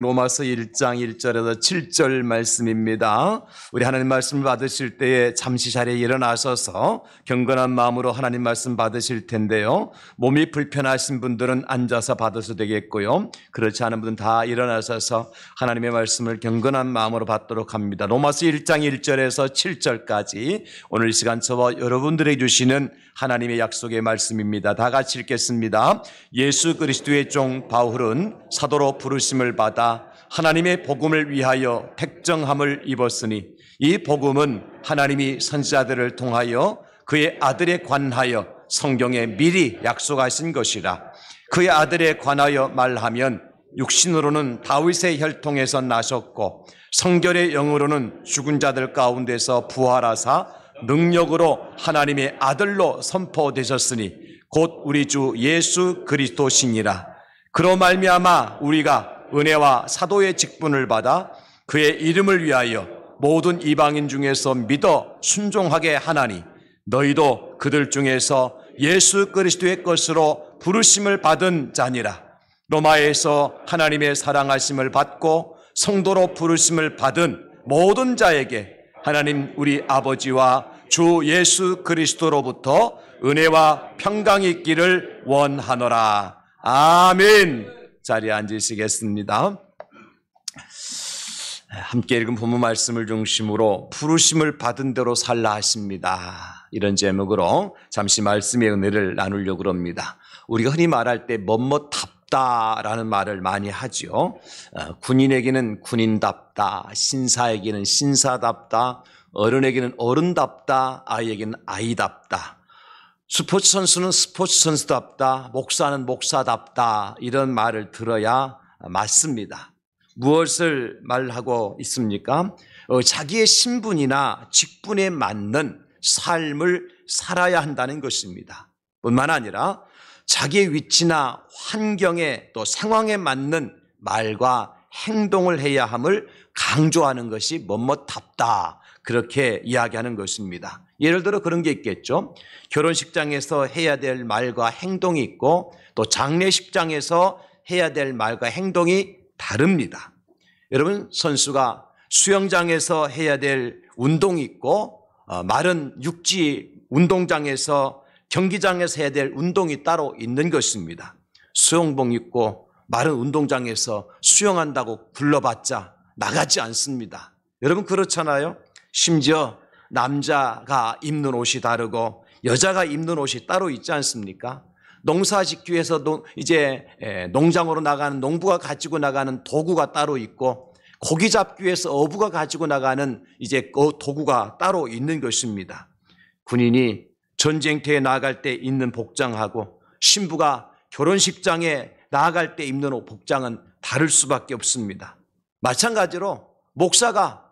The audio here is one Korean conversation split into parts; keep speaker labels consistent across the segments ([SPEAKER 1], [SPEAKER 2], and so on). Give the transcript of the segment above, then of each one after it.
[SPEAKER 1] 로마서 1장 1절에서 7절 말씀입니다. 우리 하나님 말씀을 받으실 때에 잠시 자리에 일어나셔서 경건한 마음으로 하나님 말씀 받으실 텐데요. 몸이 불편하신 분들은 앉아서 받아도 되겠고요. 그렇지 않은 분들은 다 일어나셔서 하나님의 말씀을 경건한 마음으로 받도록 합니다. 로마서 1장 1절에서 7절까지 오늘 이 시간 저와 여러분들에게 주시는 하나님의 약속의 말씀입니다. 다 같이 읽겠습니다. 예수 그리스도의 종 바울은 사도로 부르심을 받아 하나님의 복음을 위하여 택정함을 입었으니 이 복음은 하나님이 선지자들을 통하여 그의 아들에 관하여 성경에 미리 약속하신 것이라. 그의 아들에 관하여 말하면 육신으로는 다윗의 혈통에서 나셨고 성결의 영으로는 죽은 자들 가운데서 부활하사 능력으로 하나님의 아들로 선포되셨으니 곧 우리 주 예수 그리스도시니라. 그로 말미암아 우리가 은혜와 사도의 직분을 받아 그의 이름을 위하여 모든 이방인 중에서 믿어 순종하게 하나니 너희도 그들 중에서 예수 그리스도의 것으로 부르심을 받은 자니라. 로마에서 하나님의 사랑하심을 받고 성도로 부르심을 받은 모든 자에게 하나님 우리 아버지와 주 예수 그리스도로부터 은혜와 평강이 있기를 원하노라. 아멘. 자리에 앉으시겠습니다. 함께 읽은 본문 말씀을 중심으로 부르심을 받은 대로 살라 하십니다. 이런 제목으로 잠시 말씀의 은혜를 나누려고 합니다. 우리가 흔히 말할 때 멋멋답다라는 말을 많이 하죠. 군인에게는 군인답다, 신사에게는 신사답다, 어른에게는 어른답다, 아이에게는 아이답다. 스포츠 선수는 스포츠 선수답다, 목사는 목사답다, 이런 말을 들어야 맞습니다. 무엇을 말하고 있습니까? 자기의 신분이나 직분에 맞는 삶을 살아야 한다는 것입니다. 뿐만 아니라 자기의 위치나 환경에 또 상황에 맞는 말과 행동을 해야 함을 강조하는 것이 멋멋답다, 그렇게 이야기하는 것입니다. 예를 들어 그런 게 있겠죠. 결혼식장에서 해야 될 말과 행동이 있고 또 장례식장에서 해야 될 말과 행동이 다릅니다. 여러분, 선수가 수영장에서 해야 될 운동이 있고 마른 육지 운동장에서 경기장에서 해야 될 운동이 따로 있는 것입니다. 수영복 입고 마른 운동장에서 수영한다고 불러봤자 나가지 않습니다. 여러분 그렇잖아요. 심지어 남자가 입는 옷이 다르고 여자가 입는 옷이 따로 있지 않습니까? 농사 짓기 위해서 이제 농장으로 나가는 농부가 가지고 나가는 도구가 따로 있고 고기 잡기 위해서 어부가 가지고 나가는 이제 도구가 따로 있는 것입니다. 군인이 전쟁터에 나갈 때 입는 복장하고 신부가 결혼식장에 나아갈 때 입는 복장은 다를 수밖에 없습니다. 마찬가지로 목사가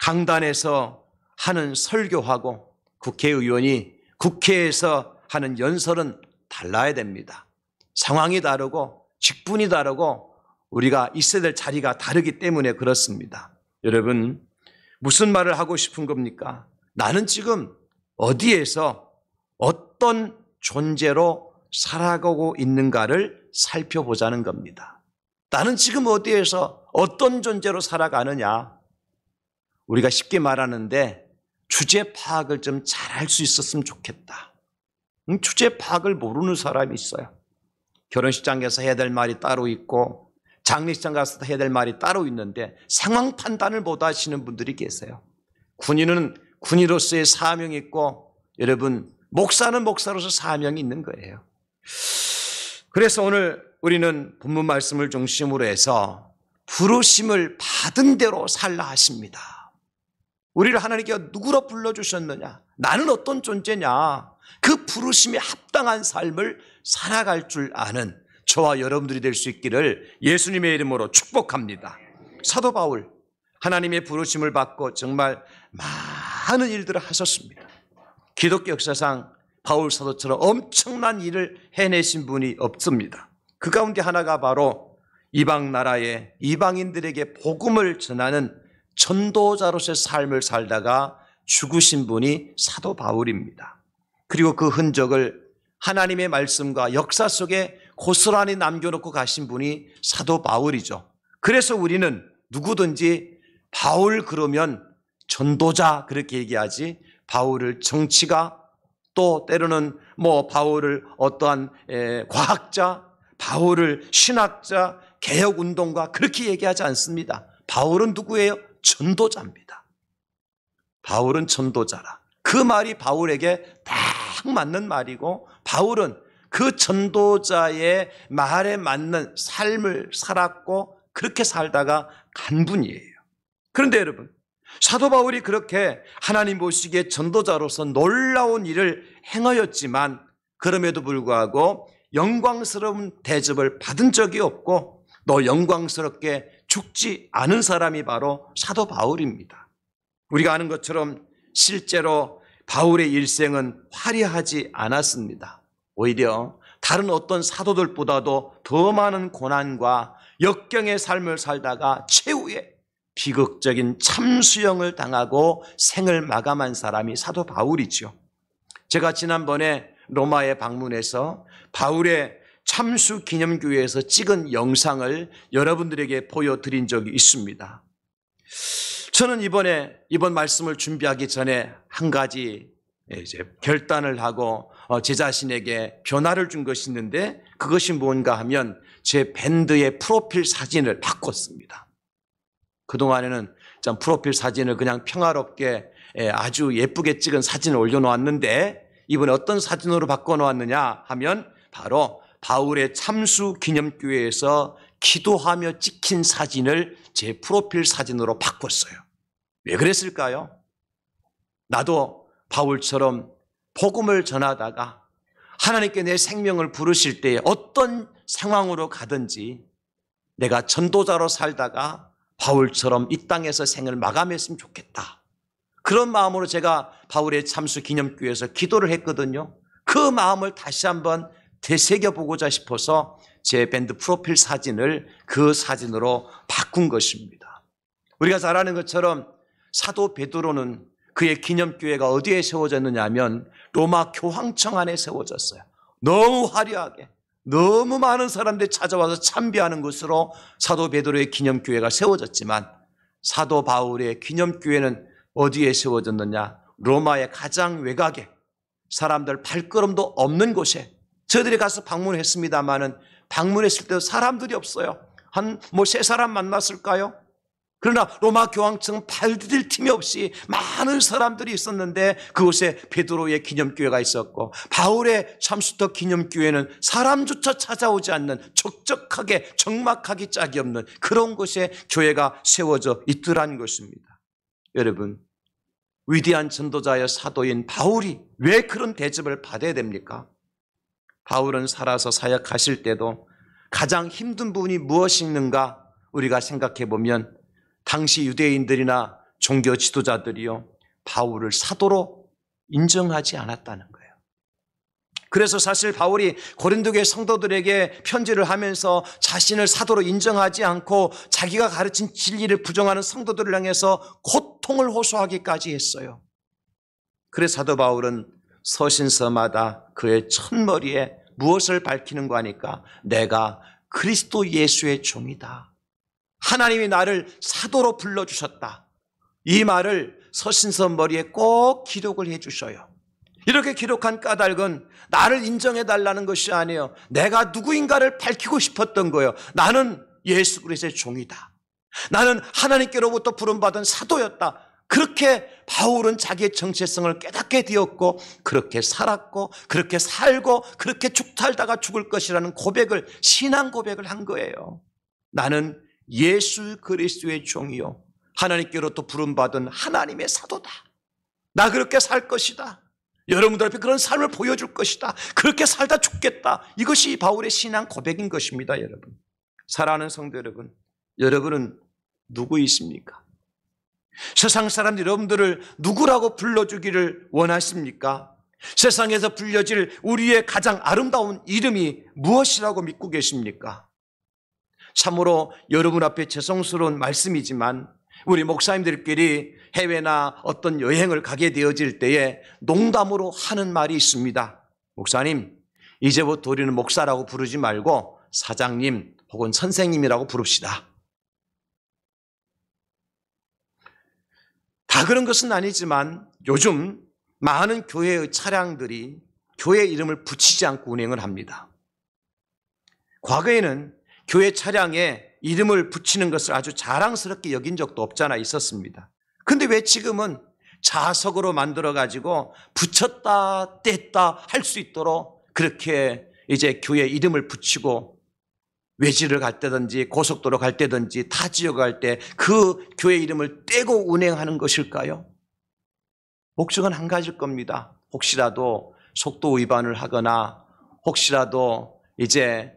[SPEAKER 1] 강단에서 하는 설교하고 국회의원이 국회에서 하는 연설은 달라야 됩니다. 상황이 다르고 직분이 다르고 우리가 있어야 될 자리가 다르기 때문에 그렇습니다. 여러분, 무슨 말을 하고 싶은 겁니까? 나는 지금 어디에서 어떤 존재로 살아가고 있는가를 살펴보자는 겁니다. 나는 지금 어디에서 어떤 존재로 살아가느냐? 우리가 쉽게 말하는데 주제 파악을 좀 잘할 수 있었으면 좋겠다. 주제 파악을 모르는 사람이 있어요. 결혼식장에서 해야 될 말이 따로 있고 장례식장 가서 해야 될 말이 따로 있는데 상황 판단을 못 하시는 분들이 계세요. 군인은 군인으로서의 사명이 있고 여러분 목사는 목사로서 사명이 있는 거예요. 그래서 오늘 우리는 본문 말씀을 중심으로 해서 부르심을 받은 대로 살라 하십니다. 우리를 하나님께 누구로 불러주셨느냐? 나는 어떤 존재냐? 그 부르심에 합당한 삶을 살아갈 줄 아는 저와 여러분들이 될 수 있기를 예수님의 이름으로 축복합니다. 사도 바울, 하나님의 부르심을 받고 정말 많은 일들을 하셨습니다. 기독교 역사상 바울 사도처럼 엄청난 일을 해내신 분이 없습니다. 그 가운데 하나가 바로 이방 나라의 이방인들에게 복음을 전하는 전도자로서의 삶을 살다가 죽으신 분이 사도 바울입니다. 그리고 그 흔적을 하나님의 말씀과 역사 속에 고스란히 남겨놓고 가신 분이 사도 바울이죠. 그래서 우리는 누구든지 바울 그러면 전도자 그렇게 얘기하지, 바울을 정치가, 또 때로는 바울을 어떠한 과학자, 바울을 신학자, 개혁운동가 그렇게 얘기하지 않습니다. 바울은 누구예요? 전도자입니다. 바울은 전도자라. 그 말이 바울에게 딱 맞는 말이고, 바울은 그 전도자의 말에 맞는 삶을 살았고 그렇게 살다가 간 분이에요. 그런데 여러분, 사도 바울이 그렇게 하나님 보시기에 전도자로서 놀라운 일을 행하였지만 그럼에도 불구하고 영광스러운 대접을 받은 적이 없고 또 영광스럽게 죽지 않은 사람이 바로 사도 바울입니다. 우리가 아는 것처럼 실제로 바울의 일생은 화려하지 않았습니다. 오히려 다른 어떤 사도들보다도 더 많은 고난과 역경의 삶을 살다가 최후에 비극적인 참수형을 당하고 생을 마감한 사람이 사도 바울이죠. 제가 지난번에 로마에 방문해서 바울의 참수 기념교회에서 찍은 영상을 여러분들에게 보여드린 적이 있습니다. 저는 이번 말씀을 준비하기 전에 한 가지 결단을 하고 제 자신에게 변화를 준 것이 있는데, 그것이 뭔가 하면 제 밴드의 프로필 사진을 바꿨습니다. 그동안에는 프로필 사진을 그냥 평화롭게 아주 예쁘게 찍은 사진을 올려놓았는데, 이번에 어떤 사진으로 바꿔놓았느냐 하면 바로 바울의 참수 기념교회에서 기도하며 찍힌 사진을 제 프로필 사진으로 바꿨어요. 왜 그랬을까요? 나도 바울처럼 복음을 전하다가 하나님께 내 생명을 부르실 때에 어떤 상황으로 가든지 내가 전도자로 살다가 바울처럼 이 땅에서 생을 마감했으면 좋겠다. 그런 마음으로 제가 바울의 참수 기념교회에서 기도를 했거든요. 그 마음을 다시 한번 되새겨보고자 싶어서 제 밴드 프로필 사진을 그 사진으로 바꾼 것입니다. 우리가 잘 아는 것처럼 사도 베드로는 그의 기념교회가 어디에 세워졌느냐 하면 로마 교황청 안에 세워졌어요. 너무 화려하게, 너무 많은 사람들이 찾아와서 참배하는 것으로 사도 베드로의 기념교회가 세워졌지만, 사도 바울의 기념교회는 어디에 세워졌느냐? 로마의 가장 외곽에, 사람들 발걸음도 없는 곳에 저희들이 가서 방문했습니다마는 방문했을 때 사람들이 없어요. 한 3사람 만났을까요? 그러나 로마 교황청은 발 디딜 틈이 없이 많은 사람들이 있었는데 그곳에 베드로의 기념교회가 있었고, 바울의 참수터 기념교회는 사람조차 찾아오지 않는 적적하게 적막하기 짝이 없는 그런 곳에 교회가 세워져 있더란 것입니다. 여러분, 위대한 전도자여 사도인 바울이 왜 그런 대접을 받아야 됩니까? 바울은 살아서 사역하실 때도 가장 힘든 부분이 무엇이 있는가 우리가 생각해 보면, 당시 유대인들이나 종교 지도자들이요, 바울을 사도로 인정하지 않았다는 거예요. 그래서 사실 바울이 고린도교회 성도들에게 편지를 하면서 자신을 사도로 인정하지 않고 자기가 가르친 진리를 부정하는 성도들을 향해서 고통을 호소하기까지 했어요. 그래서 사도 바울은 서신서마다 그의 첫머리에 무엇을 밝히는가 하니까 내가 그리스도 예수의 종이다. 하나님이 나를 사도로 불러주셨다. 이 말을 서신서 머리에 꼭 기록을 해 주셔요. 이렇게 기록한 까닭은 나를 인정해달라는 것이 아니에요. 내가 누구인가를 밝히고 싶었던 거예요. 나는 예수 그리스도의 종이다. 나는 하나님께로부터 부름받은 사도였다. 그렇게 바울은 자기의 정체성을 깨닫게 되었고, 그렇게 살았고, 그렇게 살고, 그렇게 죽살다가 죽을 것이라는 고백을, 신앙 고백을 한 거예요. 나는 예수 그리스도의 종이요, 하나님께로부터 부름받은 하나님의 사도다. 나 그렇게 살 것이다. 여러분들 앞에 그런 삶을 보여줄 것이다. 그렇게 살다 죽겠다. 이것이 바울의 신앙 고백인 것입니다. 여러분, 사랑하는 성도 여러분, 여러분은 누구이십니까? 세상 사람들이 여러분들을 누구라고 불러주기를 원하십니까? 세상에서 불려질 우리의 가장 아름다운 이름이 무엇이라고 믿고 계십니까? 참으로 여러분 앞에 죄송스러운 말씀이지만 우리 목사님들끼리 해외나 어떤 여행을 가게 되어질 때에 농담으로 하는 말이 있습니다. 목사님, 이제부터 우리는 목사라고 부르지 말고 사장님 혹은 선생님이라고 부릅시다. 다 그런 것은 아니지만 요즘 많은 교회의 차량들이 교회 이름을 붙이지 않고 운행을 합니다. 과거에는 교회 차량에 이름을 붙이는 것을 아주 자랑스럽게 여긴 적도 없잖아 있었습니다. 근데 왜 지금은 자석으로 만들어가지고 붙였다 뗐다 할 수 있도록 그렇게 이제 교회 이름을 붙이고 외지를 갈 때든지 고속도로 갈 때든지 타 지역 갈 때 그 교회 이름을 떼고 운행하는 것일까요? 목적은 한 가지일 겁니다. 혹시라도 속도 위반을 하거나 혹시라도 이제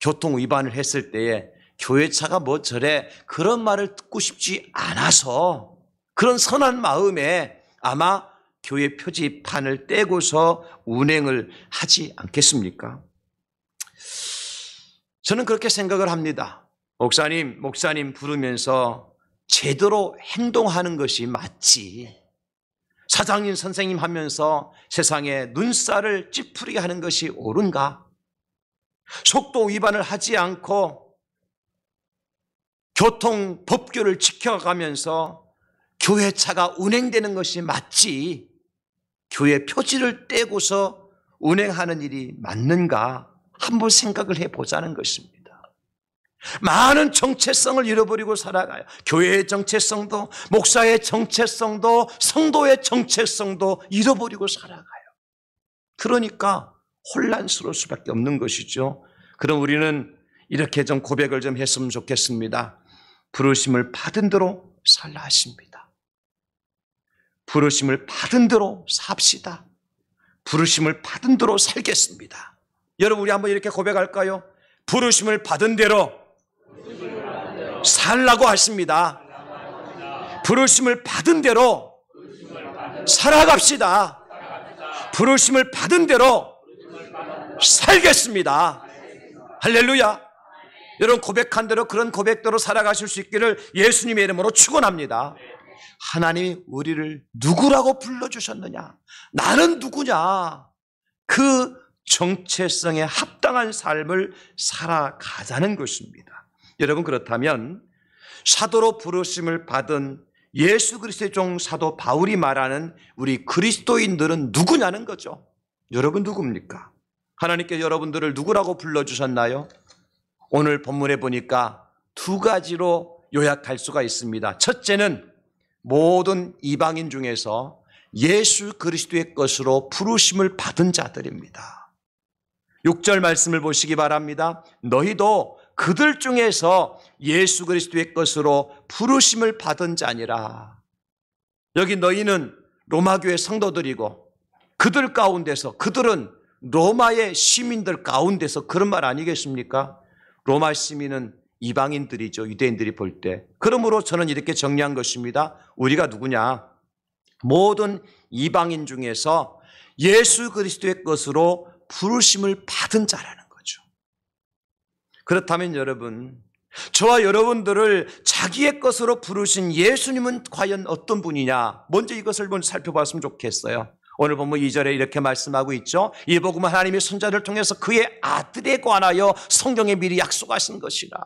[SPEAKER 1] 교통 위반을 했을 때에 교회차가 뭐 저래 그런 말을 듣고 싶지 않아서 그런 선한 마음에 아마 교회 표지판을 떼고서 운행을 하지 않겠습니까? 저는 그렇게 생각을 합니다. 목사님 부르면서 제대로 행동하는 것이 맞지. 사장님, 선생님 하면서 세상에 눈살을 찌푸리게 하는 것이 옳은가? 속도 위반을 하지 않고 교통 법규를 지켜가면서 교회차가 운행되는 것이 맞지. 교회 표지를 떼고서 운행하는 일이 맞는가? 한번 생각을 해보자는 것입니다. 많은 정체성을 잃어버리고 살아가요. 교회의 정체성도, 목사의 정체성도, 성도의 정체성도 잃어버리고 살아가요. 그러니까 혼란스러울 수밖에 없는 것이죠. 그럼 우리는 이렇게 좀 고백을 좀 했으면 좋겠습니다. 부르심을 받은 대로 살라 하십니다. 부르심을 받은 대로 삽시다. 부르심을 받은 대로 살겠습니다. 여러분 우리 한번 이렇게 고백할까요? 부르심을 받은 대로 살라고 하십니다. 부르심을 받은 대로 살아갑시다. 부르심을 받은 대로 살겠습니다. 할렐루야. 여러분 고백한 대로 그런 고백대로 살아가실 수 있기를 예수님의 이름으로 축원합니다. 하나님이 우리를 누구라고 불러주셨느냐? 나는 누구냐? 그 정체성에 합당한 삶을 살아가자는 것입니다. 여러분 그렇다면 사도로 부르심을 받은 예수 그리스도의 종 사도 바울이 말하는 우리 그리스도인들은 누구냐는 거죠. 여러분 누굽니까? 하나님께 여러분들을 누구라고 불러주셨나요? 오늘 본문에 보니까 두 가지로 요약할 수가 있습니다. 첫째는 모든 이방인 중에서 예수 그리스도의 것으로 부르심을 받은 자들입니다. 6절 말씀을 보시기 바랍니다. 너희도 그들 중에서 예수 그리스도의 것으로 부르심을 받은 자니라. 여기 너희는 로마교회 성도들이고 그들 가운데서 그들은 로마의 시민들 가운데서 그런 말 아니겠습니까? 로마 시민은 이방인들이죠. 유대인들이 볼 때. 그러므로 저는 이렇게 정리한 것입니다. 우리가 누구냐? 모든 이방인 중에서 예수 그리스도의 것으로 부르심을 받은 자라는 거죠. 그렇다면 여러분, 저와 여러분들을 자기의 것으로 부르신 예수님은 과연 어떤 분이냐? 먼저 이것을 먼저 살펴봤으면 좋겠어요. 오늘 보면 2절에 이렇게 말씀하고 있죠. 이 복음은 하나님의 선자를 통해서 그의 아들에 관하여 성경에 미리 약속하신 것이라.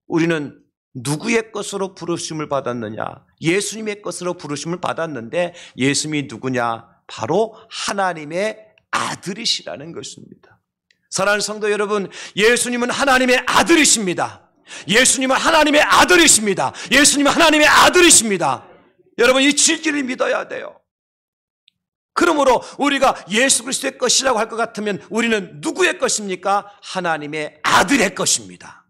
[SPEAKER 1] 우리는 누구의 것으로 부르심을 받았느냐? 예수님의 것으로 부르심을 받았는데 예수님이 누구냐? 바로 하나님의 아들이시라는 것입니다. 사랑하는 성도 여러분, 예수님은 하나님의 아들이십니다. 예수님은 하나님의 아들이십니다. 예수님은 하나님의 아들이십니다. 여러분 이 진리를 믿어야 돼요. 그러므로 우리가 예수 그리스도의 것이라고 할 것 같으면 우리는 누구의 것입니까? 하나님의 아들의 것입니다.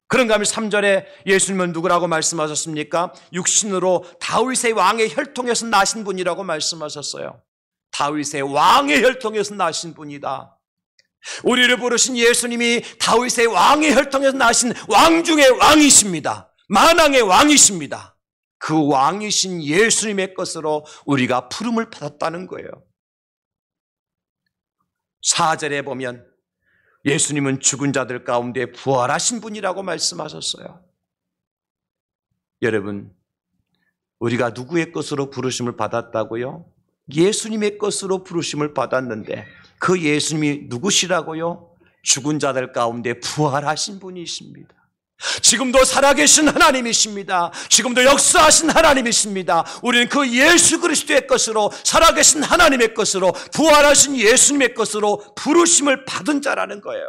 [SPEAKER 1] 그런가 하면 3절에 예수님은 누구라고 말씀하셨습니까? 육신으로 다윗의 왕의 혈통에서 나신 분이라고 말씀하셨어요. 다윗의 왕의 혈통에서 나신 분이다. 우리를 부르신 예수님이 다윗의 왕의 혈통에서 나신 왕 중의 왕이십니다. 만왕의 왕이십니다. 그 왕이신 예수님의 것으로 우리가 부름을 받았다는 거예요. 4절에 보면 예수님은 죽은 자들 가운데 부활하신 분이라고 말씀하셨어요. 여러분, 우리가 누구의 것으로 부르심을 받았다고요? 예수님의 것으로 부르심을 받았는데 그 예수님이 누구시라고요? 죽은 자들 가운데 부활하신 분이십니다. 지금도 살아계신 하나님이십니다. 지금도 역사하신 하나님이십니다. 우리는 그 예수 그리스도의 것으로, 살아계신 하나님의 것으로, 부활하신 예수님의 것으로 부르심을 받은 자라는 거예요.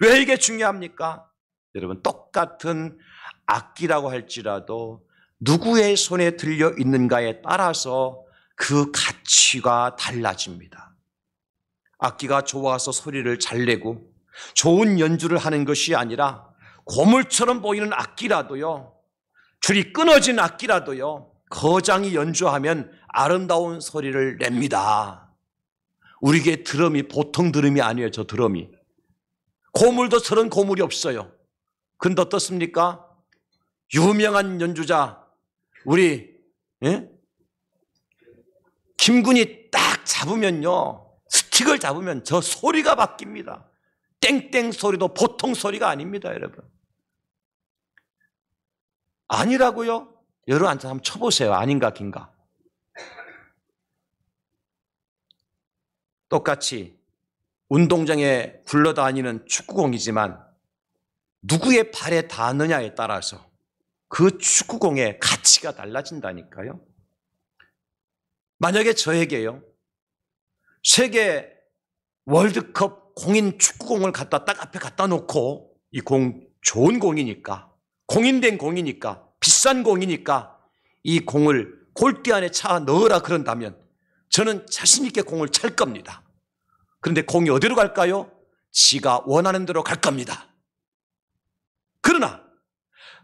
[SPEAKER 1] 왜 이게 중요합니까? 여러분, 똑같은 악기라고 할지라도 누구의 손에 들려 있는가에 따라서 그 가치가 달라집니다. 악기가 좋아서 소리를 잘 내고 좋은 연주를 하는 것이 아니라 고물처럼 보이는 악기라도요, 줄이 끊어진 악기라도요, 거장이 연주하면 아름다운 소리를 냅니다. 우리에게 드럼이 보통 드럼이 아니에요. 저 드럼이. 고물도 저런 고물이 없어요. 근데 어떻습니까? 유명한 연주자 우리 김군이 딱 잡으면요, 스틱을 잡으면 저 소리가 바뀝니다. 땡땡 소리도 보통 소리가 아닙니다, 여러분. 아니라고요? 여러분 한번 쳐보세요. 아닌가 긴가. 똑같이 운동장에 굴러다니는 축구공이지만 누구의 발에 닿느냐에 따라서 그 축구공의 가치가 달라진다니까요. 만약에 저에게요, 세계 월드컵 공인 축구공을 갖다 딱 앞에 갖다 놓고, 이 공 좋은 공이니까, 공인된 공이니까, 비싼 공이니까 이 공을 골대 안에 차 넣으라 그런다면 저는 자신 있게 공을 찰 겁니다. 그런데 공이 어디로 갈까요? 지가 원하는 대로 갈 겁니다. 그러나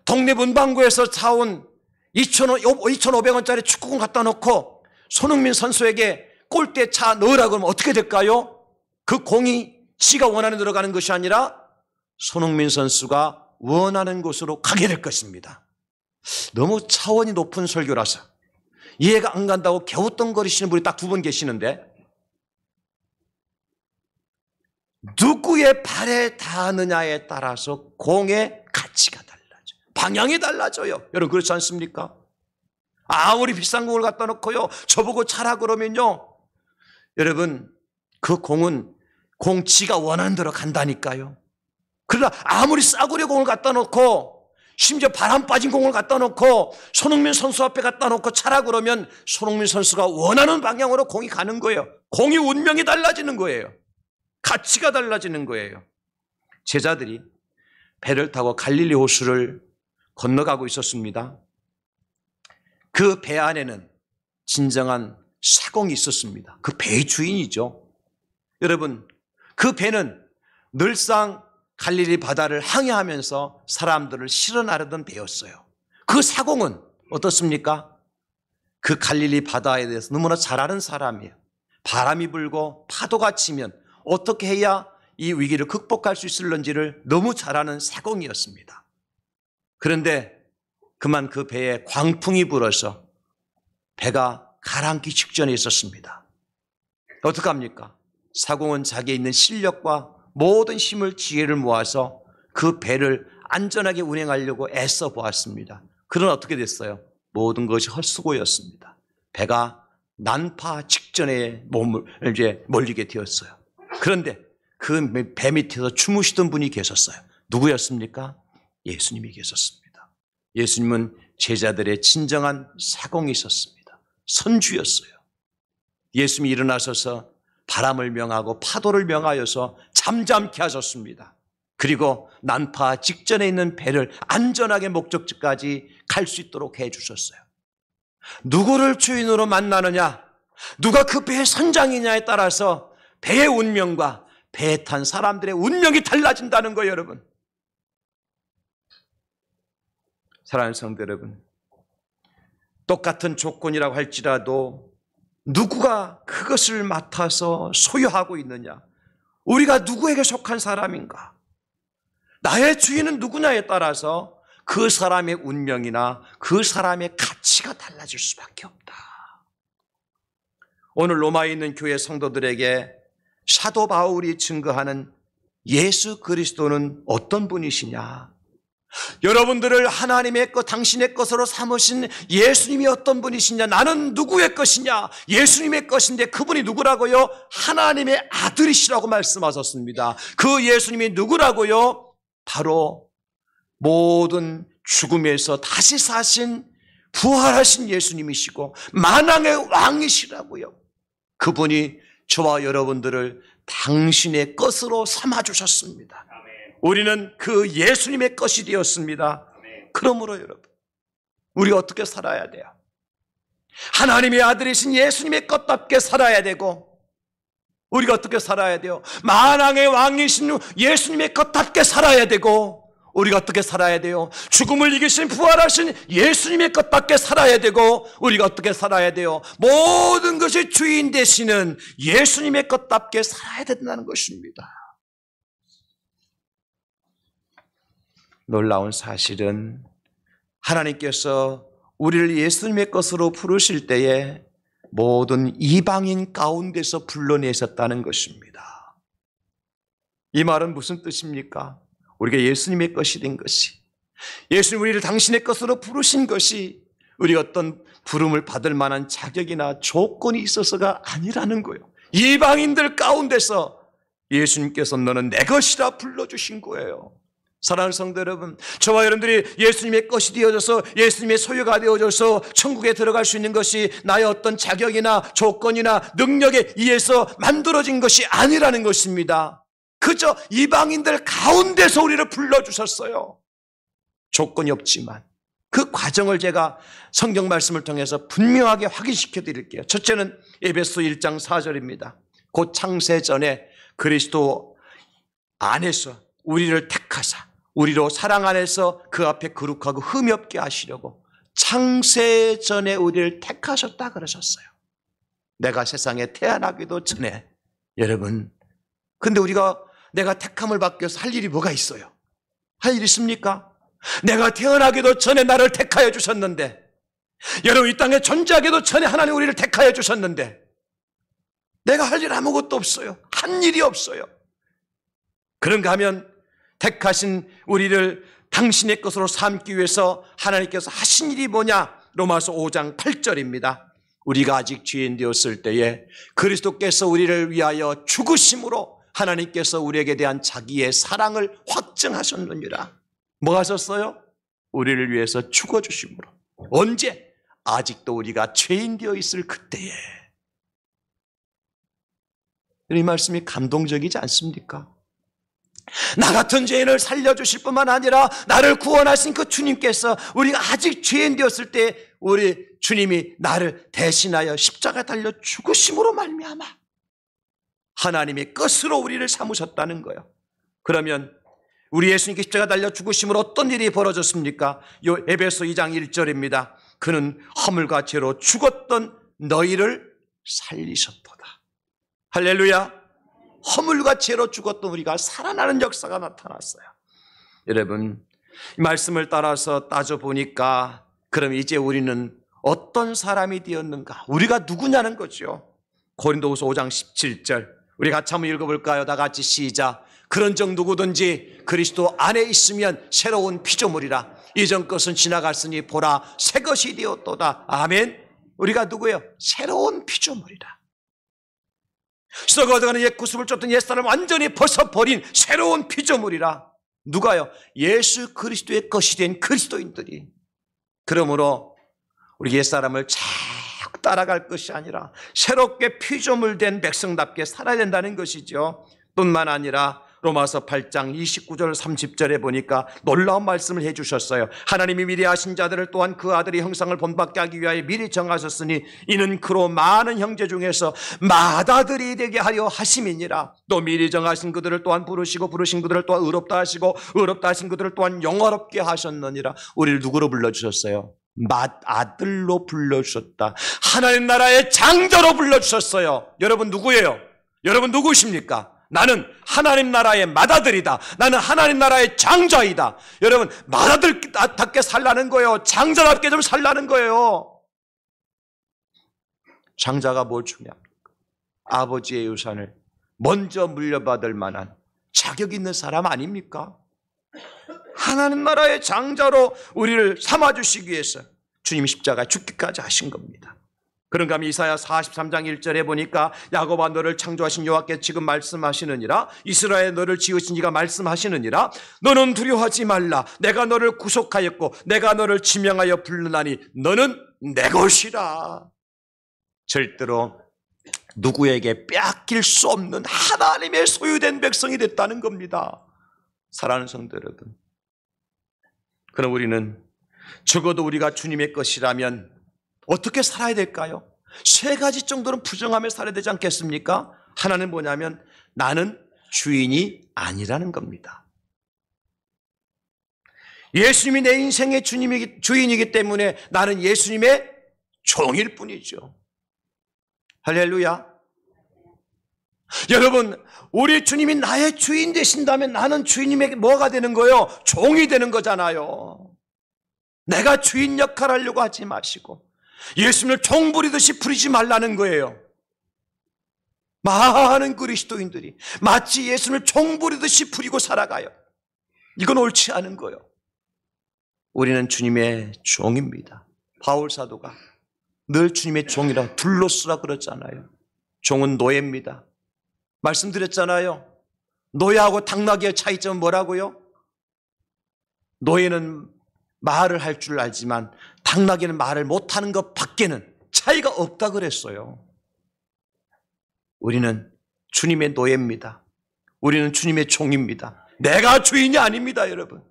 [SPEAKER 1] 동네 문방구에서 사온 2,500원짜리 축구공 갖다 놓고 손흥민 선수에게 골대 차 넣으라 그러면 어떻게 될까요? 그 공이 지가 원하는 대로 가는 것이 아니라 손흥민 선수가 원하는 곳으로 가게 될 것입니다. 너무 차원이 높은 설교라서 이해가 안 간다고 갸우뚱거리시는 분이 딱 두 분 계시는데, 누구의 발에 닿느냐에 따라서 공의 가치가 달라져요. 방향이 달라져요. 여러분 그렇지 않습니까? 아무리 비싼 공을 갖다 놓고요, 저보고 차라 그러면요, 여러분 그 공은 공 지가 원하는 대로 간다니까요. 그러나 아무리 싸구려 공을 갖다 놓고, 심지어 바람 빠진 공을 갖다 놓고 손흥민 선수 앞에 갖다 놓고 차라 그러면 손흥민 선수가 원하는 방향으로 공이 가는 거예요. 공이 운명이 달라지는 거예요. 가치가 달라지는 거예요. 제자들이 배를 타고 갈릴리 호수를 건너가고 있었습니다. 그 배 안에는 진정한 사공이 있었습니다. 그 배의 주인이죠. 여러분, 그 배는 늘상 갈릴리 바다를 항해하면서 사람들을 실어 나르던 배였어요. 그 사공은 어떻습니까? 그 갈릴리 바다에 대해서 너무나 잘 아는 사람이에요. 바람이 불고 파도가 치면 어떻게 해야 이 위기를 극복할 수 있을런지를 너무 잘 아는 사공이었습니다. 그런데 그만 그 배에 광풍이 불어서 배가 가라앉기 직전에 있었습니다. 어떡합니까? 사공은 자기에 있는 실력과 모든 힘을, 지혜를 모아서 그 배를 안전하게 운행하려고 애써 보았습니다. 그러나 어떻게 됐어요? 모든 것이 헛수고였습니다. 배가 난파 직전에 몸을 이제 몰리게 되었어요. 그런데 그 배 밑에서 주무시던 분이 계셨어요. 누구였습니까? 예수님이 계셨습니다. 예수님은 제자들의 진정한 사공이셨습니다. 선주였어요. 예수님이 일어나셔서 바람을 명하고 파도를 명하여서 잠잠케 하셨습니다. 그리고 난파 직전에 있는 배를 안전하게 목적지까지 갈 수 있도록 해주셨어요. 누구를 주인으로 만나느냐, 누가 그 배의 선장이냐에 따라서 배의 운명과 배에 탄 사람들의 운명이 달라진다는 거예요, 여러분. 사랑하는 성도 여러분, 똑같은 조건이라고 할지라도 누구가 그것을 맡아서 소유하고 있느냐, 우리가 누구에게 속한 사람인가, 나의 주인은 누구냐에 따라서 그 사람의 운명이나 그 사람의 가치가 달라질 수밖에 없다. 오늘 로마에 있는 교회 성도들에게 사도 바울이 증거하는 예수 그리스도는 어떤 분이시냐, 여러분들을 하나님의 것, 당신의 것으로 삼으신 예수님이 어떤 분이시냐, 나는 누구의 것이냐, 예수님의 것인데 그분이 누구라고요? 하나님의 아들이시라고 말씀하셨습니다. 그 예수님이 누구라고요? 바로 모든 죽음에서 다시 사신 부활하신 예수님이시고 만왕의 왕이시라고요. 그분이 저와 여러분들을 당신의 것으로 삼아주셨습니다. 우리는 그 예수님의 것이 되었습니다. 그러므로 여러분, 우리가 어떻게 살아야 돼요? 하나님의 아들이신 예수님의 것답게 살아야 되고, 우리가 어떻게 살아야 돼요? 만왕의 왕이신 예수님의 것답게 살아야 되고, 우리가 어떻게 살아야 돼요? 죽음을 이기신 부활하신 예수님의 것답게 살아야 되고, 우리가 어떻게 살아야 돼요? 모든 것이 주인 되시는 예수님의 것답게 살아야 된다는 것입니다. 놀라운 사실은 하나님께서 우리를 예수님의 것으로 부르실 때에 모든 이방인 가운데서 불러내셨다는 것입니다. 이 말은 무슨 뜻입니까? 우리가 예수님의 것이 된 것이, 예수님 우리를 당신의 것으로 부르신 것이 우리가 어떤 부름을 받을 만한 자격이나 조건이 있어서가 아니라는 거예요. 이방인들 가운데서 예수님께서 너는 내 것이라 불러주신 거예요. 사랑하는 성도 여러분, 저와 여러분들이 예수님의 것이 되어져서 예수님의 소유가 되어져서 천국에 들어갈 수 있는 것이 나의 어떤 자격이나 조건이나 능력에 의해서 만들어진 것이 아니라는 것입니다. 그저 이방인들 가운데서 우리를 불러주셨어요. 조건이 없지만 그 과정을 제가 성경 말씀을 통해서 분명하게 확인시켜 드릴게요. 첫째는 에베소 1장 4절입니다. 곧 창세 전에 그리스도 안에서 우리를 택하사 우리로 사랑 안에서 그 앞에 거룩하고 흠이 없게 하시려고 창세 전에 우리를 택하셨다 그러셨어요. 내가 세상에 태어나기도 전에. 여러분, 근데 우리가 내가 택함을 받기 위해서 할 일이 뭐가 있어요? 할 일 있습니까? 내가 태어나기도 전에 나를 택하여 주셨는데, 여러분 이 땅에 존재하기도 전에 하나님 우리를 택하여 주셨는데 내가 할 일 아무것도 없어요. 한 일이 없어요. 그런가 하면 택하신 우리를 당신의 것으로 삼기 위해서 하나님께서 하신 일이 뭐냐? 로마서 5장 8절입니다. 우리가 아직 죄인 되었을 때에 그리스도께서 우리를 위하여 죽으심으로 하나님께서 우리에게 대한 자기의 사랑을 확증하셨느니라. 뭐 하셨어요? 우리를 위해서 죽어주심으로. 언제? 아직도 우리가 죄인 되어 있을 그때에. 이 말씀이 감동적이지 않습니까? 나 같은 죄인을 살려주실 뿐만 아니라 나를 구원하신 그 주님께서 우리가 아직 죄인 되었을 때 우리 주님이 나를 대신하여 십자가 달려 죽으심으로 말미암아 하나님의 것으로 우리를 삼으셨다는 거예요. 그러면 우리 예수님께 십자가 달려 죽으심으로 어떤 일이 벌어졌습니까? 요 에베소 2장 1절입니다. 그는 허물과 죄로 죽었던 너희를 살리셨도다. 할렐루야. 허물과 죄로 죽었던 우리가 살아나는 역사가 나타났어요. 여러분, 이 말씀을 따라서 따져보니까 그럼 이제 우리는 어떤 사람이 되었는가? 우리가 누구냐는 거죠. 고린도후서 5장 17절 우리 같이 한번 읽어볼까요? 다 같이 시작. 그런즉 누구든지 그리스도 안에 있으면 새로운 피조물이라. 이전 것은 지나갔으니 보라 새 것이 되었도다. 아멘. 우리가 누구예요? 새로운 피조물이라. 썩어가는 옛 구습을 쫓던 옛사람을 완전히 벗어버린 새로운 피조물이라. 누가요? 예수 그리스도의 것이 된 그리스도인들이. 그러므로 우리 옛사람을 자꾸 따라갈 것이 아니라 새롭게 피조물 된 백성답게 살아야 된다는 것이죠. 뿐만 아니라 로마서 8장 29절 30절에 보니까 놀라운 말씀을 해주셨어요. 하나님이 미리 하신 자들을 또한 그 아들의 형상을 본받게 하기 위하여 미리 정하셨으니 이는 그로 많은 형제 중에서 맏아들이 되게 하려 하심이니라. 또 미리 정하신 그들을 또한 부르시고 부르신 그들을 또한 의롭다 하시고 의롭다 하신 그들을 또한 영화롭게 하셨느니라. 우리를 누구로 불러주셨어요? 맏아들로 불러주셨다. 하나님 나라의 장자로 불러주셨어요. 여러분 누구예요? 여러분 누구십니까? 나는 하나님 나라의 맏아들이다. 나는 하나님 나라의 장자이다. 여러분 맏아들답게 살라는 거예요. 장자답게 좀 살라는 거예요. 장자가 뭘 중요합니까? 아버지의 유산을 먼저 물려받을 만한 자격 있는 사람 아닙니까? 하나님 나라의 장자로 우리를 삼아주시기 위해서 주님이 십자가에 죽기까지 하신 겁니다. 그런가 하면 이사야 43장 1절에 보니까 야곱아 너를 창조하신 여호와께 지금 말씀하시느니라, 이스라엘 너를 지으신 이가 말씀하시느니라, 너는 두려워하지 말라. 내가 너를 구속하였고 내가 너를 지명하여 부르나니 너는 내 것이라. 절대로 누구에게 빼앗길 수 없는 하나님의 소유된 백성이 됐다는 겁니다. 사랑하는 성도 여러분, 그럼 우리는 적어도 우리가 주님의 것이라면 어떻게 살아야 될까요? 세 가지 정도는 부정하며 살아야 되지 않겠습니까? 하나는 뭐냐면 나는 주인이 아니라는 겁니다. 예수님이 내 인생의 주인이기 때문에 나는 예수님의 종일 뿐이죠. 할렐루야. 여러분, 우리 주님이 나의 주인 되신다면 나는 주님에게 뭐가 되는 거예요? 종이 되는 거잖아요. 내가 주인 역할을 하려고 하지 마시고 예수님을 종 부리듯이 부리지 말라는 거예요. 많은 그리스도인들이 마치 예수님을 종 부리듯이 부리고 살아가요. 이건 옳지 않은 거예요. 우리는 주님의 종입니다. 바울 사도가 늘 주님의 종이라 둘러쓰라 그랬잖아요. 종은 노예입니다. 말씀드렸잖아요. 노예하고 당나귀의 차이점은 뭐라고요? 노예는 말을 할 줄 알지만 당나귀는 말을 못하는 것 밖에는 차이가 없다 그랬어요. 우리는 주님의 노예입니다. 우리는 주님의 종입니다. 내가 주인이 아닙니다, 여러분.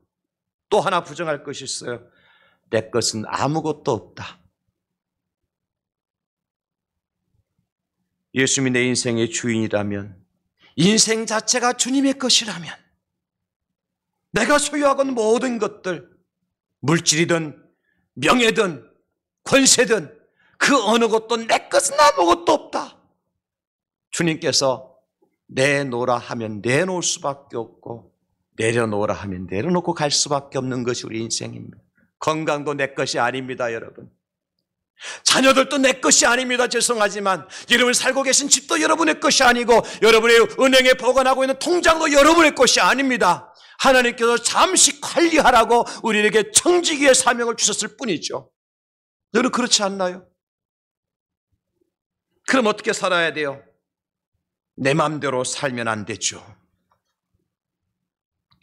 [SPEAKER 1] 또 하나 부정할 것이 있어요. 내 것은 아무것도 없다. 예수님이 내 인생의 주인이라면, 인생 자체가 주님의 것이라면, 내가 소유하고 있는 모든 것들, 물질이든 명예든 권세든 그 어느 것도 내 것은 아무것도 없다. 주님께서 내놓으라 하면 내놓을 수밖에 없고 내려놓으라 하면 내려놓고 갈 수밖에 없는 것이 우리 인생입니다. 건강도 내 것이 아닙니다, 여러분. 자녀들도 내 것이 아닙니다. 죄송하지만 여러분 살고 계신 집도 여러분의 것이 아니고 여러분의 은행에 보관하고 있는 통장도 여러분의 것이 아닙니다. 하나님께서 잠시 관리하라고 우리에게 청지기의 사명을 주셨을 뿐이죠. 여러분 그렇지 않나요? 그럼 어떻게 살아야 돼요? 내 마음대로 살면 안 되죠.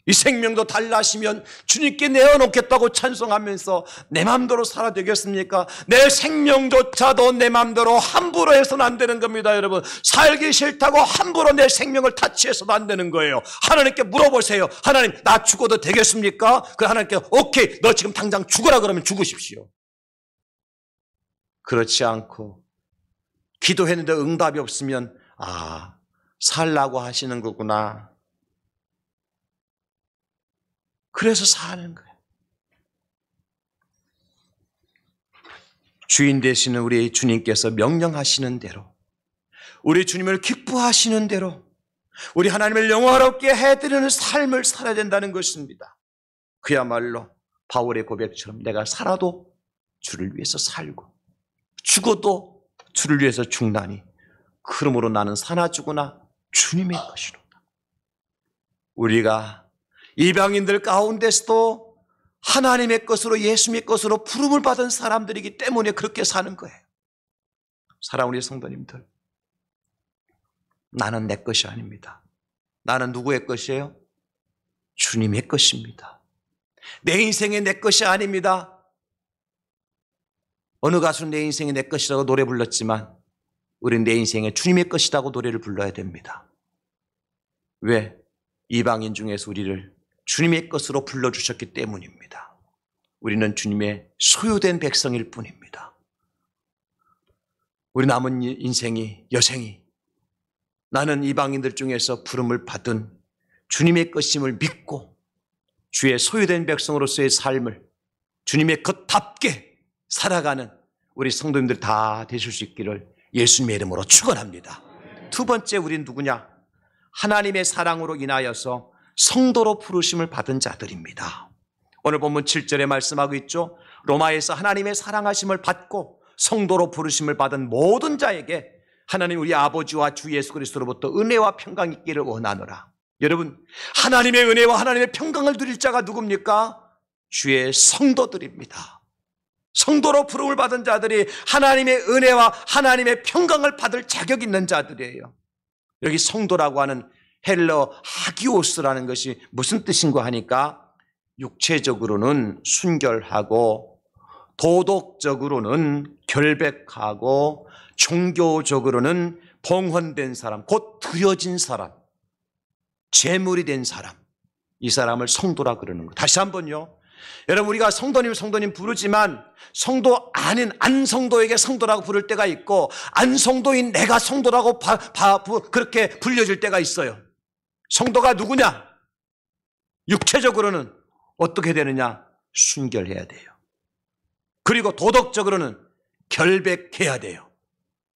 [SPEAKER 1] 이 생명도 달라시면 주님께 내어놓겠다고 찬송하면서 내 마음대로 살아야 되겠습니까? 내 생명조차도 내 마음대로 함부로 해서는 안 되는 겁니다, 여러분. 살기 싫다고 함부로 내 생명을 타치해서도 안 되는 거예요. 하나님께 물어보세요. 하나님, 나 죽어도 되겠습니까? 그 하나님께 오케이, 너 지금 당장 죽어라 그러면 죽으십시오. 그렇지 않고 기도했는데 응답이 없으면 살라고 하시는 거구나. 그래서 사는 거예요. 주인 되시는 우리 주님께서 명령하시는 대로, 우리 주님을 기뻐하시는 대로 우리 하나님을 영화롭게 해드리는 삶을 살아야 된다는 것입니다. 그야말로 바울의 고백처럼 내가 살아도 주를 위해서 살고 죽어도 주를 위해서 죽나니 그러므로 나는 사나 죽으나 주님의 것이로다. 우리가 이방인들 가운데서도 하나님의 것으로 예수님의 것으로 부름을 받은 사람들이기 때문에 그렇게 사는 거예요. 사랑하는 우리 성도님들, 나는 내 것이 아닙니다. 나는 누구의 것이에요? 주님의 것입니다. 내 인생이 내 것이 아닙니다. 어느 가수는 내 인생이 내 것이라고 노래 불렀지만 우리는 내 인생에 주님의 것이라고 노래를 불러야 됩니다. 왜? 이방인 중에서 우리를 주님의 것으로 불러주셨기 때문입니다. 우리는 주님의 소유된 백성일 뿐입니다. 우리 남은 인생이, 여생이 나는 이방인들 중에서 부름을 받은 주님의 것임을 믿고 주의 소유된 백성으로서의 삶을 주님의 것답게 살아가는 우리 성도님들 다 되실 수 있기를 예수님의 이름으로 축원합니다. 두 번째, 우린 누구냐? 하나님의 사랑으로 인하여서 성도로 부르심을 받은 자들입니다. 오늘 본문 7절에 말씀하고 있죠. 로마에서 하나님의 사랑하심을 받고 성도로 부르심을 받은 모든 자에게 하나님 우리 아버지와 주 예수 그리스도로부터 은혜와 평강이 있기를 원하노라. 여러분, 하나님의 은혜와 하나님의 평강을 누릴 자가 누굽니까? 주의 성도들입니다. 성도로 부름을 받은 자들이 하나님의 은혜와 하나님의 평강을 받을 자격 있는 자들이에요. 여기 성도라고 하는 헬러 하기오스라는 것이 무슨 뜻인가 하니까 육체적으로는 순결하고 도덕적으로는 결백하고 종교적으로는 봉헌된 사람, 곧 드려진 사람, 제물이 된 사람, 이 사람을 성도라 그러는 거예요. 다시 한번요. 여러분, 우리가 성도님 부르지만 성도 아닌 안성도에게 성도라고 부를 때가 있고 안성도인 내가 성도라고 그렇게 불려질 때가 있어요. 성도가 누구냐? 육체적으로는 어떻게 되느냐? 순결해야 돼요. 그리고 도덕적으로는 결백해야 돼요.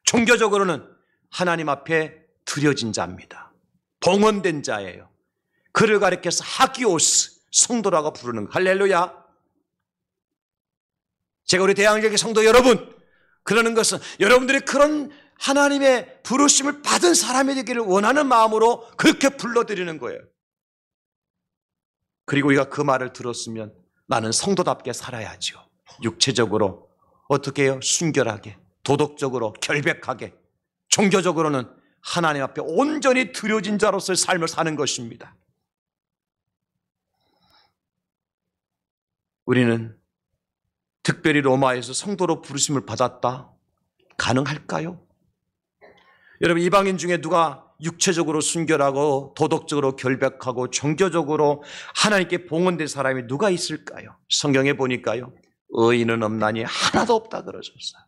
[SPEAKER 1] 종교적으로는 하나님 앞에 드려진 자입니다. 봉헌된 자예요. 그를 가리켜서 하기오스, 성도라고 부르는 거. 할렐루야. 제가 우리 대한민국의 성도 여러분, 그러는 것은 여러분들이 그런 하나님의 부르심을 받은 사람이 되기를 원하는 마음으로 그렇게 불러드리는 거예요. 그리고 우리가 그 말을 들었으면 나는 성도답게 살아야죠. 육체적으로 어떻게 해요? 순결하게, 도덕적으로 결백하게, 종교적으로는 하나님 앞에 온전히 드려진 자로서의 삶을 사는 것입니다. 우리는 특별히 로마에서 성도로 부르심을 받았다. 가능할까요? 여러분, 이방인 중에 누가 육체적으로 순결하고 도덕적으로 결백하고 종교적으로 하나님께 봉헌된 사람이 누가 있을까요? 성경에 보니까요, 의인은 없나니 하나도 없다 그러셨어요.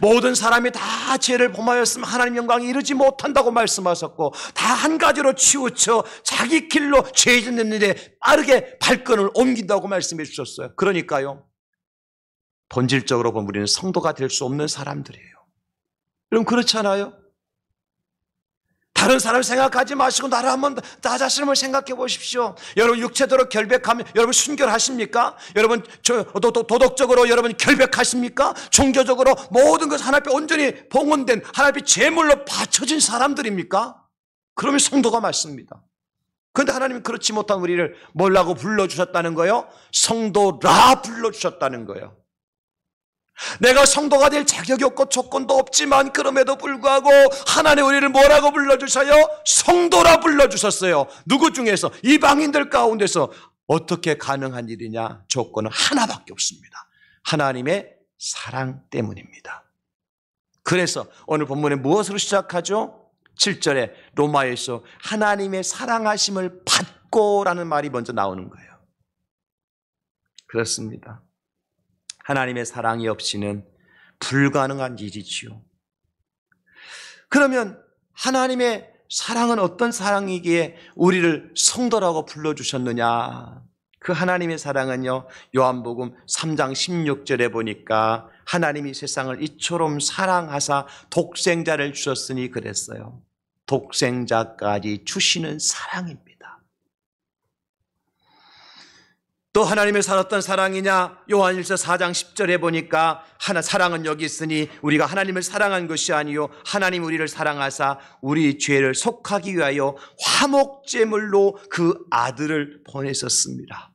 [SPEAKER 1] 모든 사람이 다 죄를 범하였으면 하나님 영광에 이르지 못한다고 말씀하셨고, 다 한 가지로 치우쳐 자기 길로 죄 짓는 일에 빠르게 발걸음을 옮긴다고 말씀해 주셨어요. 그러니까요, 본질적으로 보면 우리는 성도가 될 수 없는 사람들이에요. 여러분, 그렇잖아요? 다른 사람 생각하지 마시고 나를 한번 나 자신을 생각해 보십시오. 여러분, 육체적으로 결백하면 여러분 순결하십니까? 여러분, 도덕적으로 여러분 결백하십니까? 종교적으로 모든 것 하나님 앞에 온전히 봉헌된 하나님 앞에 제물로 바쳐진 사람들입니까? 그러면 성도가 맞습니다. 그런데 하나님은 그렇지 못한 우리를 뭐라고 불러주셨다는 거예요? 성도라 불러주셨다는 거예요. 내가 성도가 될 자격이 없고 조건도 없지만 그럼에도 불구하고 하나님 우리를 뭐라고 불러주셔요? 성도라 불러주셨어요. 누구 중에서? 이방인들 가운데서. 어떻게 가능한 일이냐? 조건은 하나밖에 없습니다. 하나님의 사랑 때문입니다. 그래서 오늘 본문에 무엇으로 시작하죠? 7절에 로마에서 하나님의 사랑하심을 받고라는 말이 먼저 나오는 거예요. 그렇습니다. 하나님의 사랑이 없이는 불가능한 일이지요. 그러면 하나님의 사랑은 어떤 사랑이기에 우리를 성도라고 불러주셨느냐? 그 하나님의 사랑은요, 요한복음 3장 16절에 보니까 하나님이 세상을 이처럼 사랑하사 독생자를 주셨으니 그랬어요. 독생자까지 주시는 사랑입니다. 또 하나님의 사랑 어떤 사랑이냐? 요한일서 4장 10절에 보니까 사랑은 여기 있으니 우리가 하나님을 사랑한 것이 아니요 하나님 우리를 사랑하사 우리 죄를 속하기 위하여 화목제물로 그 아들을 보내셨습니다.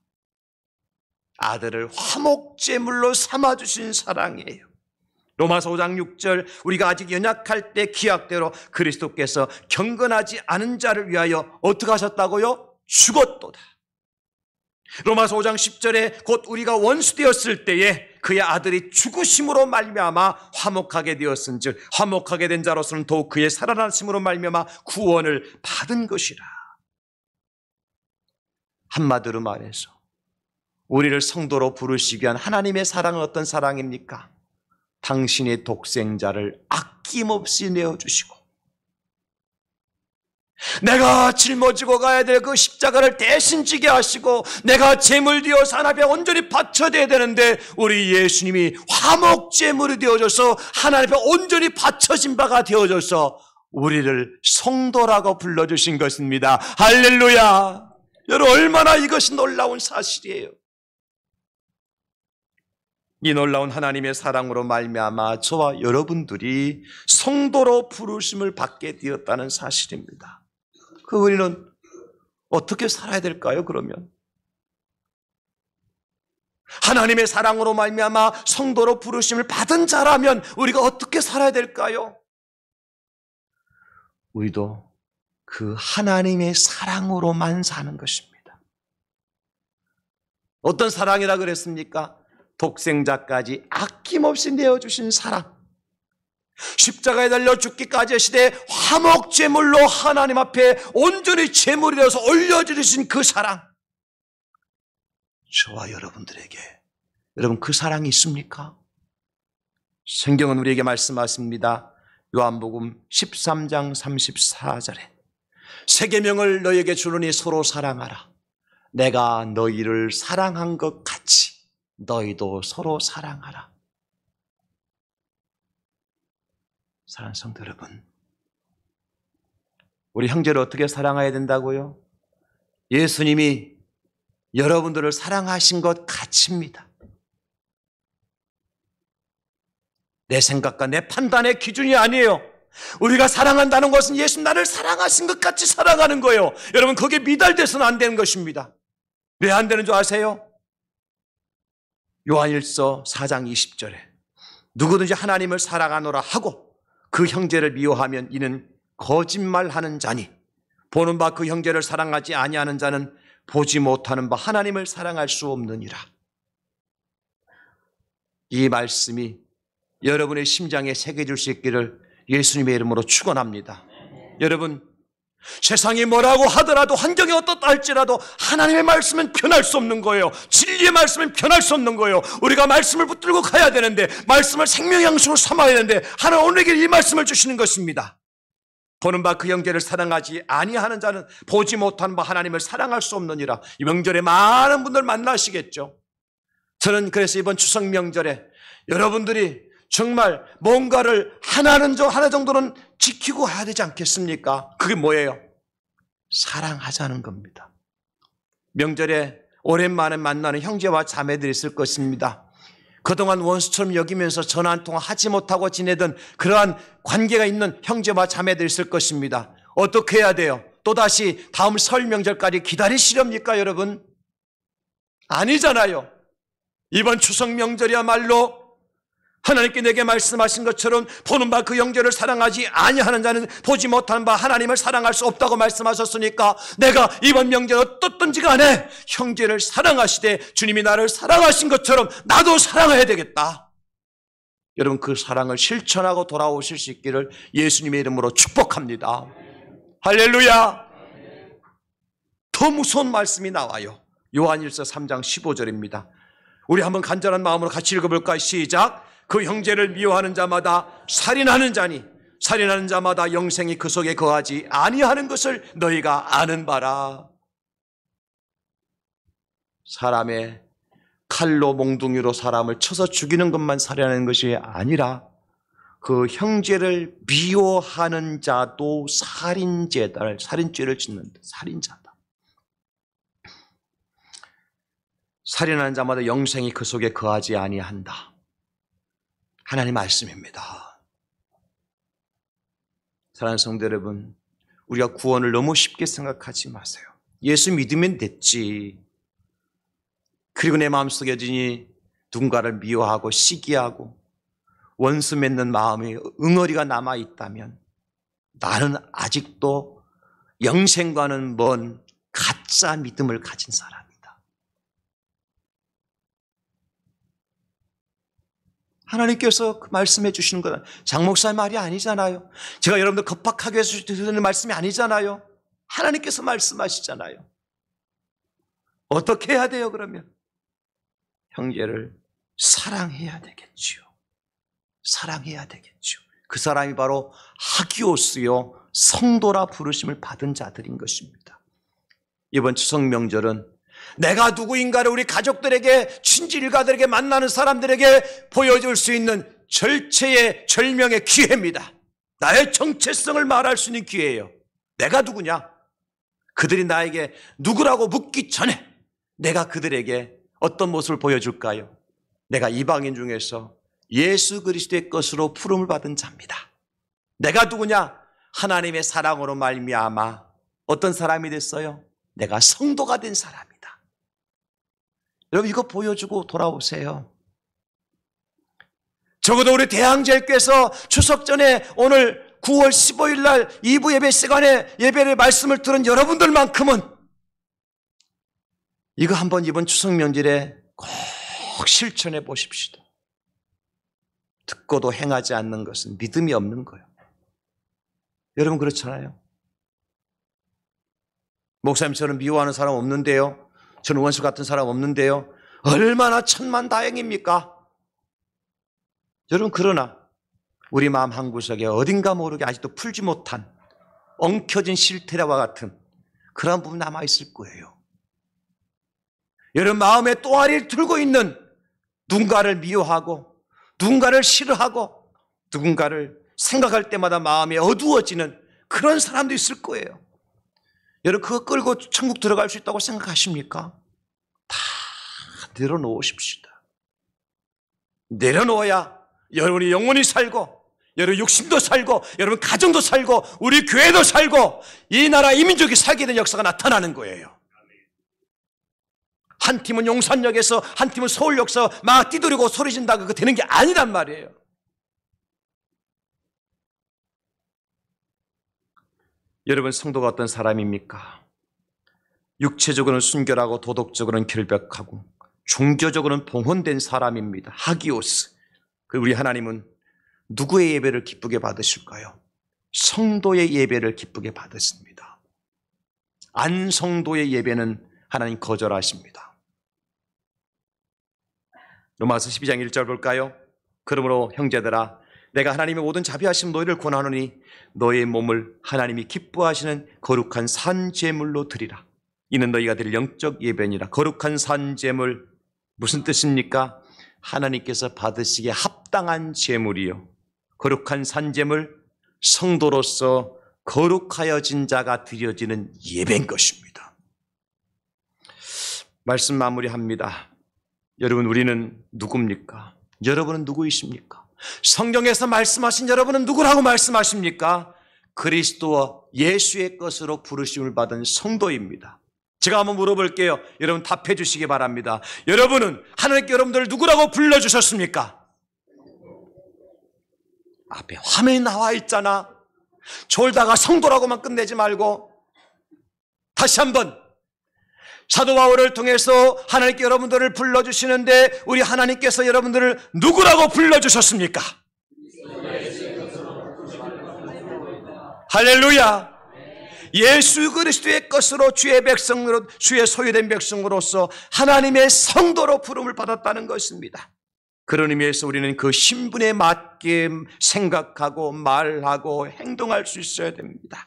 [SPEAKER 1] 아들을 화목제물로 삼아주신 사랑이에요. 로마서 5장 6절 우리가 아직 연약할 때 기약대로 그리스도께서 경건하지 않은 자를 위하여 어떻게 하셨다고요? 죽었도다. 로마서 5장 10절에 곧 우리가 원수되었을 때에 그의 아들이 죽으심으로 말미암아 화목하게 되었은즉 화목하게 된 자로서는 더욱 그의 살아나심으로 말미암아 구원을 받은 것이라. 한마디로 말해서 우리를 성도로 부르시기 위한 하나님의 사랑은 어떤 사랑입니까? 당신의 독생자를 아낌없이 내어주시고 내가 짊어지고 가야 될 그 십자가를 대신 지게 하시고 내가 제물되어서 하나님 앞에 온전히 바쳐져야 되는데 우리 예수님이 화목제물이 되어져서 하나님 앞에 온전히 바쳐진 바가 되어져서 우리를 성도라고 불러주신 것입니다. 할렐루야. 여러분, 얼마나 이것이 놀라운 사실이에요. 이 놀라운 하나님의 사랑으로 말미암아 저와 여러분들이 성도로 부르심을 받게 되었다는 사실입니다. 그 우리는 어떻게 살아야 될까요? 그러면 하나님의 사랑으로 말미암아 성도로 부르심을 받은 자라면 우리가 어떻게 살아야 될까요? 우리도 그 하나님의 사랑으로만 사는 것입니다. 어떤 사랑이라 그랬습니까? 독생자까지 아낌없이 내어주신 사랑. 십자가에 달려 죽기까지 하시되 화목제물로 하나님 앞에 온전히 제물이 되어서 올려주신 그 사랑. 저와 여러분들에게 여러분 그 사랑이 있습니까? 성경은 우리에게 말씀하십니다. 요한복음 13장 34절에 새 계명을 너희에게 주노니 서로 사랑하라. 내가 너희를 사랑한 것 같이 너희도 서로 사랑하라. 사랑하는 성도 여러분, 우리 형제를 어떻게 사랑해야 된다고요? 예수님이 여러분들을 사랑하신 것 같이입니다. 내 생각과 내 판단의 기준이 아니에요. 우리가 사랑한다는 것은 예수님 나를 사랑하신 것 같이 사랑하는 거예요. 여러분 거기에 미달돼서는 안 되는 것입니다. 왜 안 되는 줄 아세요? 요한일서 4장 20절에 누구든지 하나님을 사랑하노라 하고 그 형제를 미워하면 이는 거짓말하는 자니 보는 바 그 형제를 사랑하지 아니하는 자는 보지 못하는 바 하나님을 사랑할 수 없느니라. 이 말씀이 여러분의 심장에 새겨질 수 있기를 예수님의 이름으로 축원합니다. 여러분 세상이 뭐라고 하더라도 환경이 어떻다 할지라도 하나님의 말씀은 변할 수 없는 거예요. 진리의 말씀은 변할 수 없는 거예요. 우리가 말씀을 붙들고 가야 되는데 말씀을 생명의 양식으로 삼아야 되는데 하나님 오늘에게 이 말씀을 주시는 것입니다. 보는 바 그 형제를 사랑하지 아니하는 자는 보지 못하는 바 하나님을 사랑할 수 없느니라. 이 명절에 많은 분들 만나시겠죠. 저는 그래서 이번 추석 명절에 여러분들이 정말 뭔가를 하나 정도는 지키고 해야 되지 않겠습니까? 그게 뭐예요? 사랑하자는 겁니다. 명절에 오랜만에 만나는 형제와 자매들이 있을 것입니다. 그동안 원수처럼 여기면서 전화 한 통화 하지 못하고 지내던 그러한 관계가 있는 형제와 자매들이 있을 것입니다. 어떻게 해야 돼요? 또다시 다음 설 명절까지 기다리시렵니까 여러분? 아니잖아요. 이번 추석 명절이야말로 하나님께 내게 말씀하신 것처럼 보는 바 그 형제를 사랑하지 아니하는 자는 보지 못하는 바 하나님을 사랑할 수 없다고 말씀하셨으니까 내가 이번 명절 어떻든지 간에 형제를 사랑하시되 주님이 나를 사랑하신 것처럼 나도 사랑해야 되겠다. 여러분 그 사랑을 실천하고 돌아오실 수 있기를 예수님의 이름으로 축복합니다. 할렐루야. 더 무서운 말씀이 나와요. 요한일서 3장 15절입니다. 우리 한번 간절한 마음으로 같이 읽어볼까요? 시작. 그 형제를 미워하는 자마다 살인하는 자니 살인하는 자마다 영생이 그 속에 거하지 아니하는 것을 너희가 아는 바라. 사람의 칼로 몽둥이로 사람을 쳐서 죽이는 것만 살인하는 것이 아니라 그 형제를 미워하는 자도 살인죄를 짓는다. 살인자다. 살인하는 자마다 영생이 그 속에 거하지 아니한다. 하나님 말씀입니다. 사랑하는 성도 여러분, 우리가 구원을 너무 쉽게 생각하지 마세요. 예수 믿으면 됐지. 그리고 내 마음속에 여전히 누군가를 미워하고 시기하고 원수 맺는 마음이 응어리가 남아있다면 나는 아직도 영생과는 먼 가짜 믿음을 가진 사람이다. 하나님께서 그 말씀해 주시는 건 장 목사의 말이 아니잖아요. 제가 여러분들 겁박하게 해서 드리는 말씀이 아니잖아요. 하나님께서 말씀하시잖아요. 어떻게 해야 돼요 그러면? 형제를 사랑해야 되겠지요. 사랑해야 되겠지요. 그 사람이 바로 하기오스요 성도라 부르심을 받은 자들인 것입니다. 이번 추석 명절은 내가 누구인가를 우리 가족들에게 친지일가들에게 만나는 사람들에게 보여줄 수 있는 절체의 절명의 기회입니다. 나의 정체성을 말할 수 있는 기회예요. 내가 누구냐? 그들이 나에게 누구라고 묻기 전에 내가 그들에게 어떤 모습을 보여줄까요? 내가 이방인 중에서 예수 그리스도의 것으로 부름을 받은 자입니다. 내가 누구냐? 하나님의 사랑으로 말미암아 어떤 사람이 됐어요? 내가 성도가 된 사람이다. 여러분 이거 보여주고 돌아오세요. 적어도 우리 대항제일교회에서 추석 전에 오늘 9월 15일 날 2부 예배 시간에 예배의 말씀을 들은 여러분들만큼은 이거 한번 이번 추석 명절에 꼭 실천해 보십시다. 듣고도 행하지 않는 것은 믿음이 없는 거예요. 여러분 그렇잖아요. 목사님 저는 미워하는 사람 없는데요. 저는 원수 같은 사람 없는데요. 얼마나 천만다행입니까? 여러분 그러나 우리 마음 한구석에 어딘가 모르게 아직도 풀지 못한 엉켜진 실태와 같은 그런 부분 남아있을 거예요. 여러분 마음에 또아리를 들고 있는 누군가를 미워하고 누군가를 싫어하고 누군가를 생각할 때마다 마음이 어두워지는 그런 사람도 있을 거예요. 여러분 그거 끌고 천국 들어갈 수 있다고 생각하십니까? 다 내려놓으십시다. 내려놓아야 여러분이 영혼이 살고 여러분 육신도 살고 여러분 가정도 살고 우리 교회도 살고 이 나라 이 민족이 살게 된 역사가 나타나는 거예요. 한 팀은 용산역에서 한 팀은 서울역에서 막 뛰돌리고 소리진다고 그거 되는 게 아니란 말이에요. 여러분 성도가 어떤 사람입니까? 육체적으로는 순결하고 도덕적으로는 결백하고 종교적으로는 봉헌된 사람입니다. 하기오스. 우리 하나님은 누구의 예배를 기쁘게 받으실까요? 성도의 예배를 기쁘게 받으십니다. 안 성도의 예배는 하나님 거절하십니다. 로마서 12장 1절 볼까요? 그러므로 형제들아 내가 하나님의 모든 자비하심 너희를 권하노니 너의 몸을 하나님이 기뻐하시는 거룩한 산제물로 드리라. 이는 너희가 드릴 영적 예배니라. 거룩한 산제물 무슨 뜻입니까? 하나님께서 받으시기에 합당한 제물이요. 거룩한 산제물 성도로서 거룩하여진 자가 드려지는 예배인 것입니다. 말씀 마무리합니다. 여러분 우리는 누굽니까? 여러분은 누구이십니까? 성경에서 말씀하신 여러분은 누구라고 말씀하십니까? 그리스도와 예수의 것으로 부르심을 받은 성도입니다. 제가 한번 물어볼게요. 여러분 답해 주시기 바랍니다. 여러분은 하나님께 여러분들을 누구라고 불러주셨습니까? 앞에 화면이 나와 있잖아. 졸다가 성도라고만 끝내지 말고 다시 한번 사도 바울을 통해서 하나님께 여러분들을 불러주시는데 우리 하나님께서 여러분들을 누구라고 불러주셨습니까? 할렐루야. 예수 그리스도의 것으로 주의 백성으로 주의 소유된 백성으로서 하나님의 성도로 부름을 받았다는 것입니다. 그런 의미에서 우리는 그 신분에 맞게 생각하고 말하고 행동할 수 있어야 됩니다.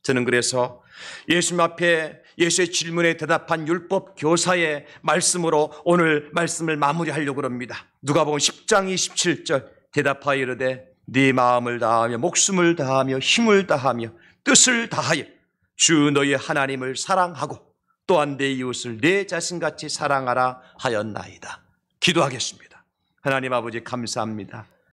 [SPEAKER 1] 저는 그래서 예수님 앞에 예수의 질문에 대답한 율법 교사의 말씀으로 오늘 말씀을 마무리하려고 합니다. 누가복음 10장 27절 대답하여 이르되 네 마음을 다하며 목숨을 다하며 힘을 다하며 뜻을 다하여 주 너희 하나님을 사랑하고 또한 내 이웃을 내 자신같이 사랑하라 하였나이다. 기도하겠습니다. 하나님 아버지 감사합니다.